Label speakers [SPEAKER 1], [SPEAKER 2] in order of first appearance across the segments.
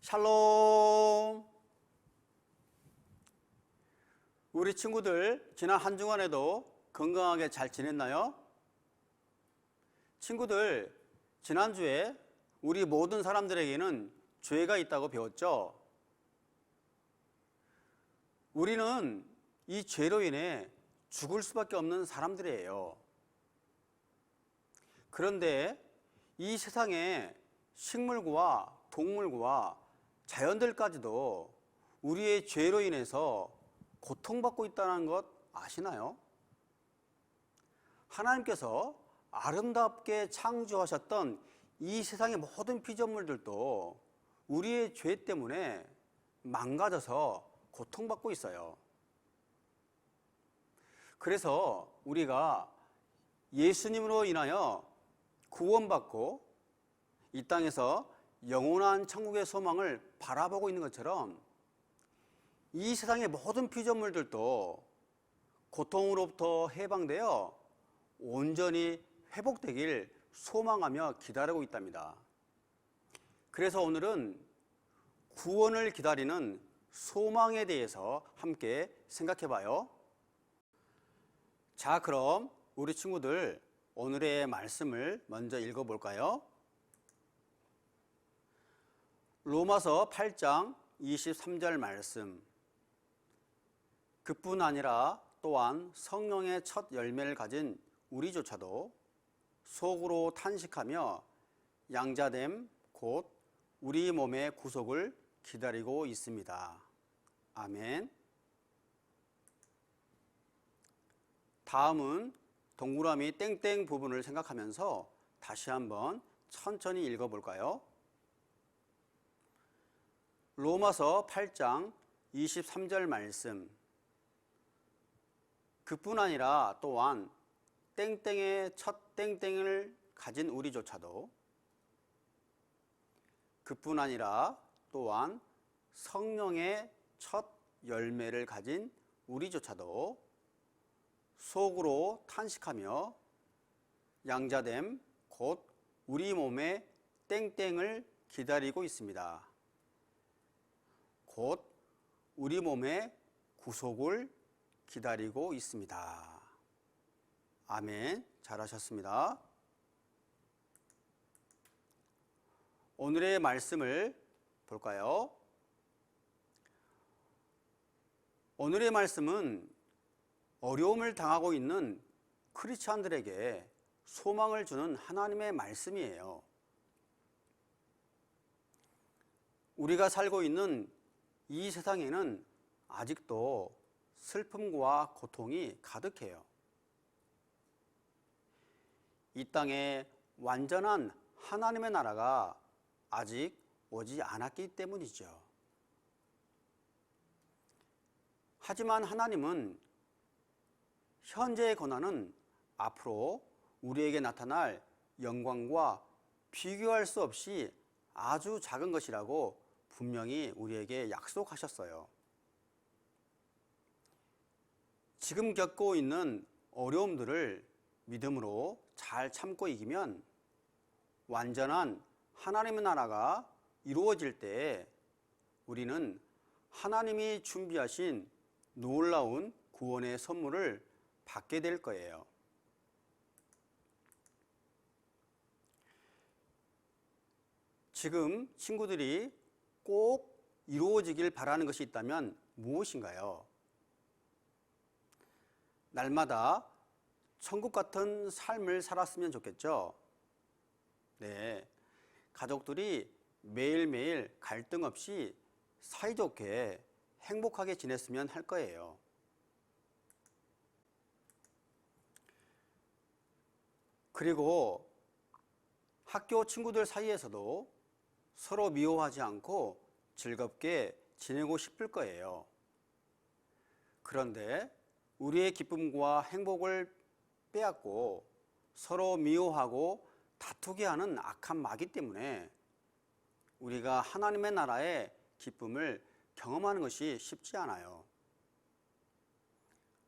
[SPEAKER 1] 샬롬. 우리 친구들 지난 한 주간에도 건강하게 잘 지냈나요? 친구들, 지난주에 우리 모든 사람들에게는 죄가 있다고 배웠죠? 우리는 이 죄로 인해 죽을 수밖에 없는 사람들이에요. 그런데 이 세상에 식물과 동물과 자연들까지도 우리의 죄로 인해서 고통받고 있다는 것 아시나요? 하나님께서 아름답게 창조하셨던 이 세상의 모든 피조물들도 우리의 죄 때문에 망가져서 고통받고 있어요. 그래서 우리가 예수님으로 인하여 구원받고 이 땅에서 영원한 천국의 소망을 바라보고 있는 것처럼 이 세상의 모든 피조물들도 고통으로부터 해방되어 온전히 회복되길 소망하며 기다리고 있답니다. 그래서 오늘은 구원을 기다리는 소망에 대해서 함께 생각해 봐요. 자, 그럼 우리 친구들 오늘의 말씀을 먼저 읽어 볼까요? 로마서 8장 23절 말씀. 그뿐 아니라 또한 성령의 첫 열매를 가진 우리조차도 속으로 탄식하며 양자됨 곧 우리 몸의 구속을 기다리고 있습니다. 아멘. 다음은 동그라미 땡땡 부분을 생각하면서 다시 한번 천천히 읽어볼까요? 로마서 8장 23절 말씀. 그뿐 아니라 또한 땡땡의 첫 땡땡을 가진 우리조차도 그뿐 아니라 또한 성령의 첫 열매를 가진 우리조차도 속으로 탄식하며 양자됨 곧 우리 몸의 땡땡을 기다리고 있습니다. 곧 우리 몸의 구속을 기다리고 있습니다. 아멘. 잘하셨습니다. 오늘의 말씀을 볼까요? 오늘의 말씀은 어려움을 당하고 있는 크리스찬들에게 소망을 주는 하나님의 말씀이에요. 우리가 살고 있는 이 세상에는 아직도 슬픔과 고통이 가득해요. 이 땅에 완전한 하나님의 나라가 아직 오지 않았기 때문이죠. 하지만 하나님은 현재의 고난은 앞으로 우리에게 나타날 영광과 비교할 수 없이 아주 작은 것이라고 분명히 우리에게 약속하셨어요. 지금 겪고 있는 어려움들을 믿음으로 잘 참고 이기면 완전한 하나님의 나라가 이루어질 때 우리는 하나님이 준비하신 놀라운 구원의 선물을 받게 될 거예요. 지금 친구들이 꼭 이루어지길 바라는 것이 있다면 무엇인가요? 날마다 천국 같은 삶을 살았으면 좋겠죠? 네. 가족들이 매일매일 갈등 없이 사이좋게 행복하게 지냈으면 할 거예요. 그리고 학교 친구들 사이에서도 서로 미워하지 않고 즐겁게 지내고 싶을 거예요. 그런데 우리의 기쁨과 행복을 빼앗고 서로 미워하고 다투게 하는 악한 마귀 때문에 우리가 하나님의 나라의 기쁨을 경험하는 것이 쉽지 않아요.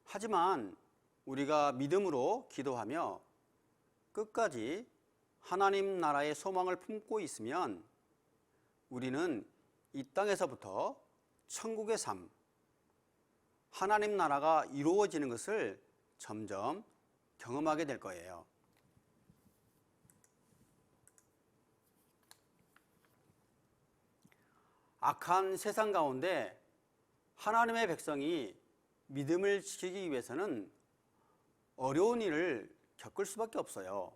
[SPEAKER 1] 하지만 우리가 믿음으로 기도하며 끝까지 하나님 나라의 소망을 품고 있으면 우리는 이 땅에서부터 천국의 삶, 하나님 나라가 이루어지는 것을 점점 경험하게 될 거예요. 악한 세상 가운데 하나님의 백성이 믿음을 지키기 위해서는 어려운 일을 겪을 수밖에 없어요.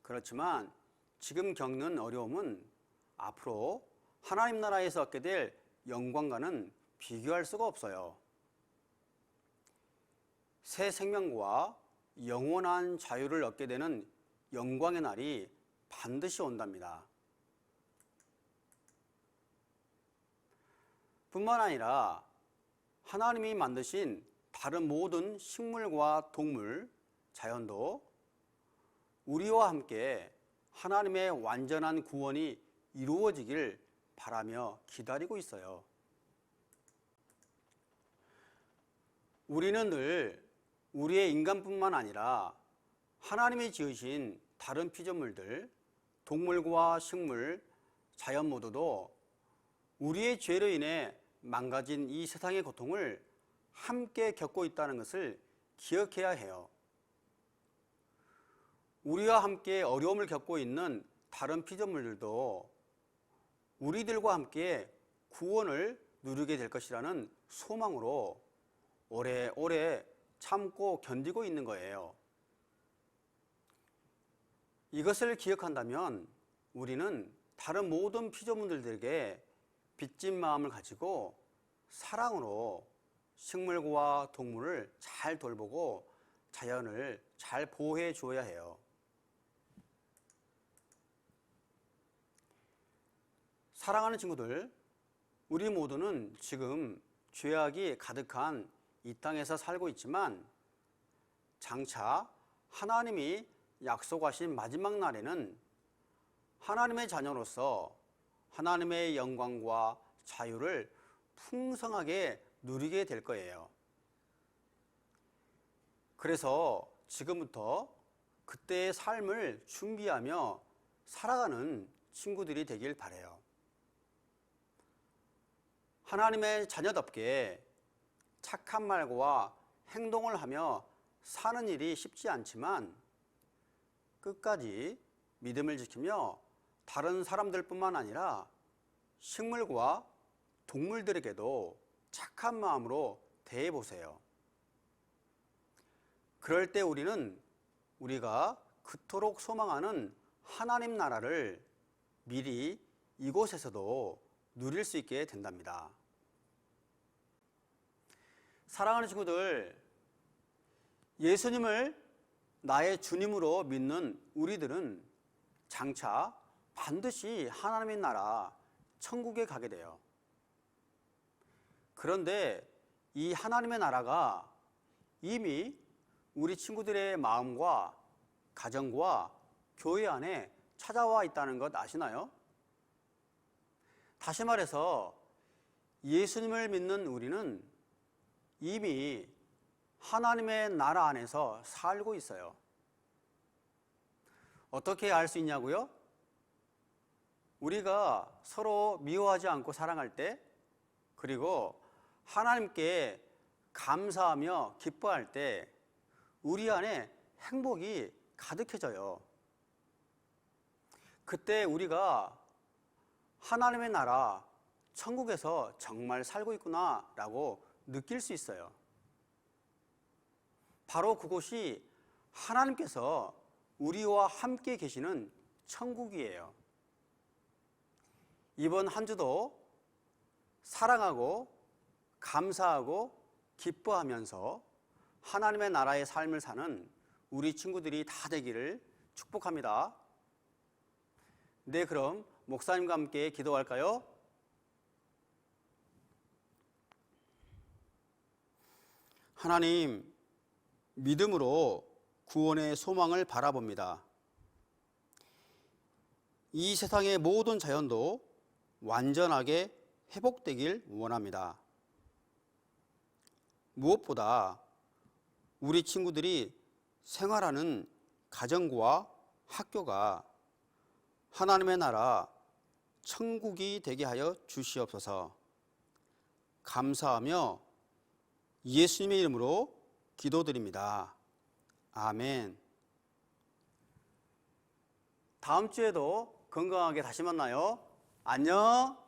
[SPEAKER 1] 그렇지만 지금 겪는 어려움은 앞으로 하나님 나라에서 얻게 될 영광과는 비교할 수가 없어요. 새 생명과 영원한 자유를 얻게 되는 영광의 날이 반드시 온답니다. 뿐만 아니라 하나님이 만드신 다른 모든 식물과 동물, 자연도 우리와 함께 하나님의 완전한 구원이 이루어지길 바라며 기다리고 있어요. 우리는 늘 우리의 인간뿐만 아니라 하나님이 지으신 다른 피조물들, 동물과 식물, 자연 모두도 우리의 죄로 인해 망가진 이 세상의 고통을 함께 겪고 있다는 것을 기억해야 해요. 우리와 함께 어려움을 겪고 있는 다른 피조물들도 우리들과 함께 구원을 누리게 될 것이라는 소망으로 오래오래 참고 견디고 있는 거예요. 이것을 기억한다면 우리는 다른 모든 피조물들에게 빚진 마음을 가지고 사랑으로 식물과 동물을 잘 돌보고 자연을 잘 보호해 주어야 해요. 사랑하는 친구들, 우리 모두는 지금 죄악이 가득한 이 땅에서 살고 있지만 장차 하나님이 약속하신 마지막 날에는 하나님의 자녀로서 하나님의 영광과 자유를 풍성하게 누리게 될 거예요. 그래서 지금부터 그때의 삶을 준비하며 살아가는 친구들이 되길 바라요. 하나님의 자녀답게 착한 말과 행동을 하며 사는 일이 쉽지 않지만 끝까지 믿음을 지키며 다른 사람들뿐만 아니라 식물과 동물들에게도 착한 마음으로 대해보세요. 그럴 때 우리가 그토록 소망하는 하나님 나라를 미리 이곳에서도 누릴 수 있게 된답니다. 사랑하는 친구들, 예수님을 나의 주님으로 믿는 우리들은 장차 반드시 하나님의 나라, 천국에 가게 돼요. 그런데 이 하나님의 나라가 이미 우리 친구들의 마음과 가정과 교회 안에 찾아와 있다는 것 아시나요? 다시 말해서 예수님을 믿는 우리는 이미 하나님의 나라 안에서 살고 있어요. 어떻게 알 수 있냐고요? 우리가 서로 미워하지 않고 사랑할 때, 그리고 하나님께 감사하며 기뻐할 때 우리 안에 행복이 가득해져요. 그때 우리가 하나님의 나라, 천국에서 정말 살고 있구나 라고 느낄 수 있어요. 바로 그곳이 하나님께서 우리와 함께 계시는 천국이에요. 이번 한 주도 사랑하고 감사하고 기뻐하면서 하나님의 나라의 삶을 사는 우리 친구들이 다 되기를 축복합니다. 네, 그럼 목사님과 함께 기도할까요? 하나님, 믿음으로 구원의 소망을 바라봅니다. 이 세상의 모든 자연도 완전하게 회복되길 원합니다. 무엇보다 우리 친구들이 생활하는 가정과 학교가 하나님의 나라, 천국이 되게 하여 주시옵소서. 감사하며 예수님의 이름으로 기도드립니다. 아멘. 다음 주에도 건강하게 다시 만나요. 안녕.